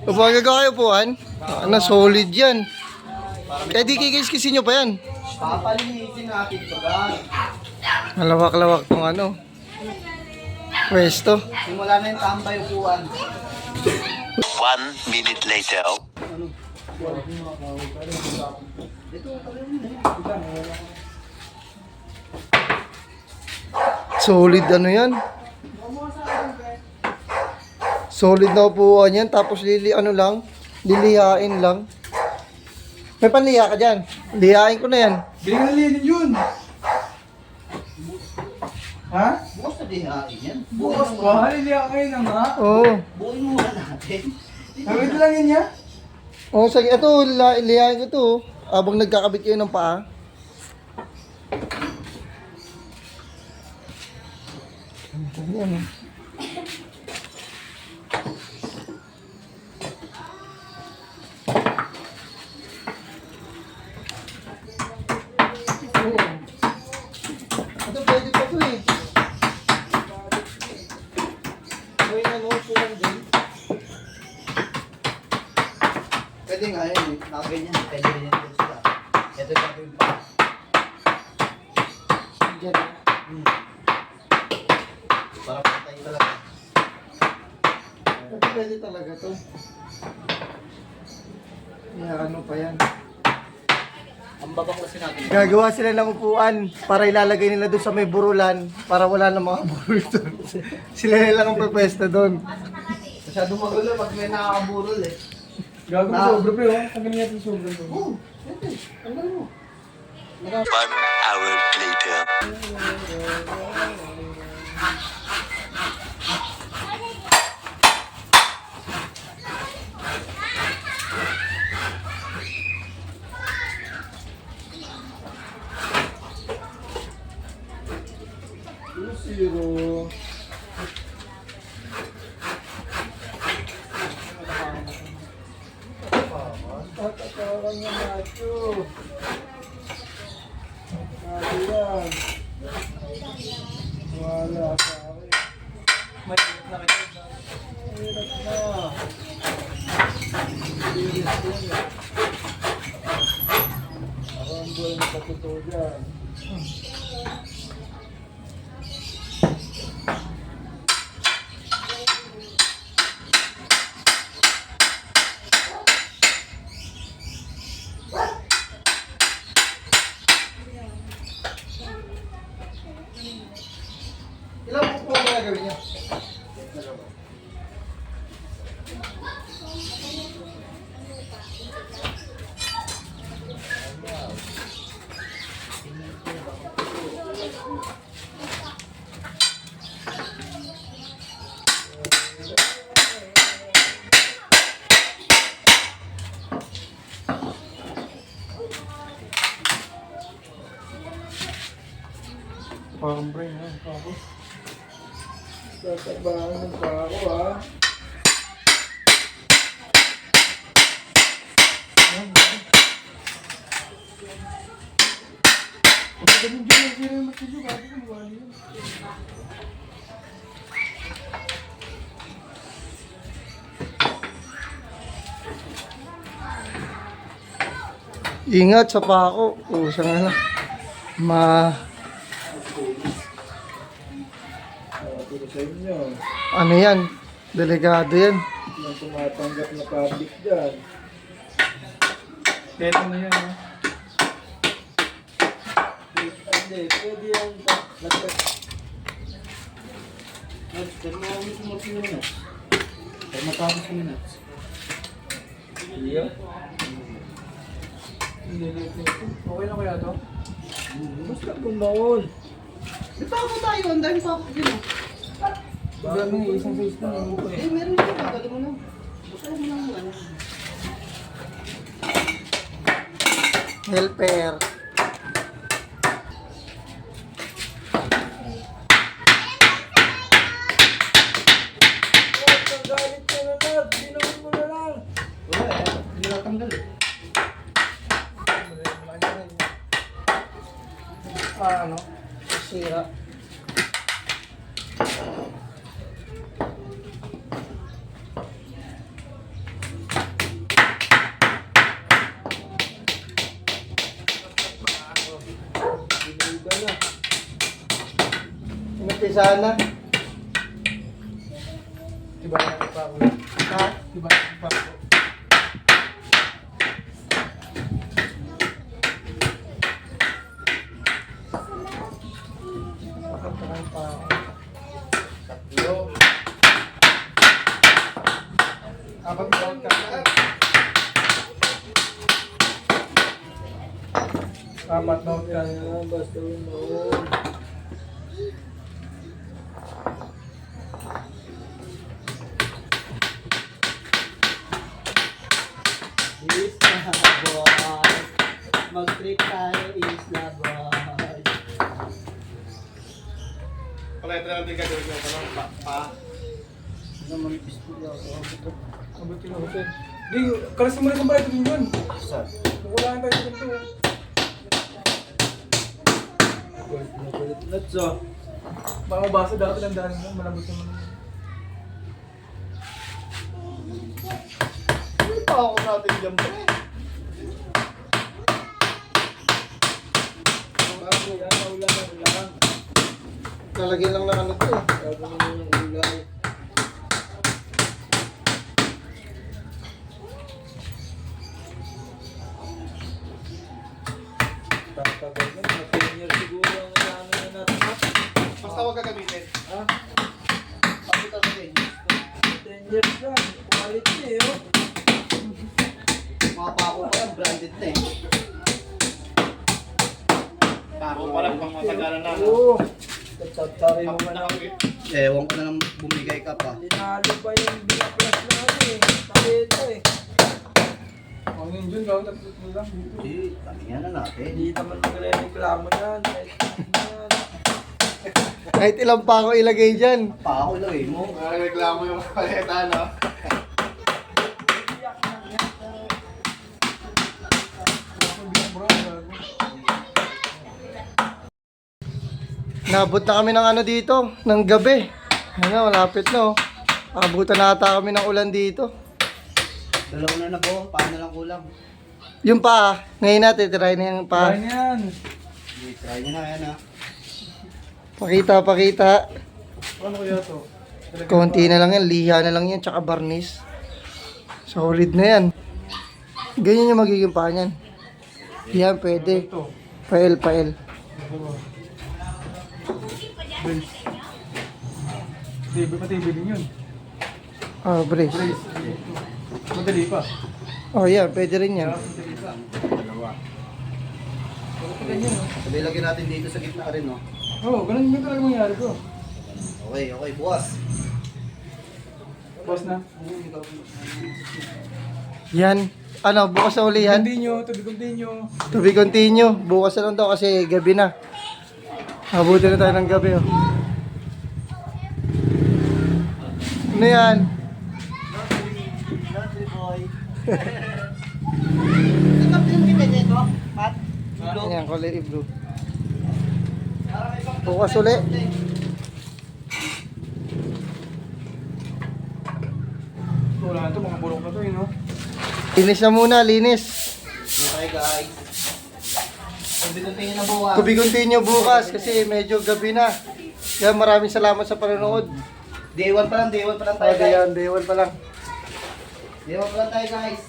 Upuan ka kayo upuan? Ano, solid yan. Kaya di kikis-kisin nyo pa yan. Papalinisin natin ito, guys. Malawak-lawak tong ano. Pwesto. Simula na yung tambay upuan. 1 minute later. Solid ano yan. Solid na upuan yan. Tapos lilihain lang. May panliha ka dyan. Lihain ko na yan. Bingalinin yun. Ha? Bukas na dihain yan. Bukas pa? Haliliya kayo na nga. Oo. Buuin muna natin. Gawin lang yun niya? Oo, sige. Ito, lihain ko to. Habang nagkakabit kayo ng paa. Yan. Ito pwede pa to eh. May ano, pulang din. Pwede nga yun eh. Nakaganyan. Pwede rin yan sila. Ito yung gagawin pa. Diyan. Para patay talaga. Ito pwede talaga to. Ano pa yan. Ang babang kasi natin. Gagawa sila ng upuan para ilalagay nila doon sa may burulan para wala na mga burol doon. Sila na lang ang pwesta doon. Masyadong magulo pag may nakakaburol eh. Gago Ah. sobra pre, oh. Sabi niya ito sobra. Oo. Pwede. Tanggal mo. 1 hour later. Zero. Tatatawakan niya macho. Sabi yan. Wala sa akin. Mahirap na kita. Hirap na. Bilis yun eh. Ako ang buhay na patuto dyan. Ilang po ang gagawin niya? Parang brain ha. Tapos. Tatabangan ng pako ha. Ganun dyan ang sila yung magsilyo. Bago kung wala yun. Ingat sa pako. Pusa nga na. Pero sa inyo, Ano yan? Delikado yan. nang tumatanggap na public dyan. Kaya na yan ha. Hindi. Pwede yan. Pero marami sumapin yung nuts. Pero matapos yung nuts. Iya? Hindi na ito. Okay na kaya to? Basta kung bawon. Di pa ako tayo. Ang dami pa ako yun. Sabi nga isang face na lang ito Eh, meron ko. Gagawin mo na. Basta mo lang ano. Helper. Galit ka na lang! Ginawan mo na lang! Wala eh. Hindi na tanggal eh. Ano? Sira. sana. Diba na pa ako? Ha? Diba na pa ako? Tatlo. Apat na ka. Apat na ka. Basta mo. Isla boy. Mag-trip tayo, Isla boy. Pakita natin gagawin nyo. Pa. Naman pistol ako. Abot yung hotel. Di, kalas mo na kung pala ito din yun. Saan? Kukulangan tayo dito. Let's go. Baka mabasa dati lang dahil mo. Malabot naman. Ano pa ako natin dyan, pre? Ulan. Lalagyan lang ng ano to. Tatagal na. Mga 10 years siguro ang ano na natin. Basta huwag gagamitin. Ha? Bakit ako din? 10 years lang. Quality eh. Oh. Mga pako pa lang, branded na eh. Pako pa lang, pang matagalan na. Oo. Tatari mo man ako. Ewan ko na lang bumigay ka pa. Tinalo pa yung binaplas na ano eh. Pakita eh. Ang engine gawin tatlo lang dito. Hindi, tamingan na natin. Hindi naman magre-reklamo yan. Kahit hindi yan. Kahit ilang pa ako ilagay dyan. Pako lang eh mo. Reklamo yung paleta, no? Nabot na kami ng ano dito, ng gabi. Ano, malapit na oh. Abutan na ata kami ng ulan dito. Dalawa na na po, paano lang kulang. Yung pa, ngayon natin, try na yung pa. Kain yan. Sige, try nyo na yan ha. Pakita. Ano kaya to? Konti na lang yan, liha na lang yan, tsaka varnish. Solid na yan. Ganyan yung magiging pa niyan. Yan, pwede. Ito. Pael. Brace. Matibay din yun. Oh, brace. Brace. Madali pa. Oh, yan, pwede rin yan. Madali pa. Dalawa. Ganyan, no? Sabi lagyan natin dito sa gitna rin no. Oo, ganun yung talaga mangyari ko. Okay, bukas. Boss na. Yan. Ano, bukas na ulihan? Continue. To be continue. Bukas na lang daw kasi gabi na. Abutin na tayo ng gabi oh. Ano yan? Country boy. Saan ka pinagkita niya ito? Pat? Yan, kulay blue. Bukas uli. Wala na ito, mga bulok na ito, no? Linis na muna, linis. Okay guys. Sabi ko tingin na bukas. To be continue bukas kasi medyo gabi na. Kaya maraming salamat sa panonood. Day 1 pa lang tayo Day guys. one pa lang. Day 1 pa lang tayo guys.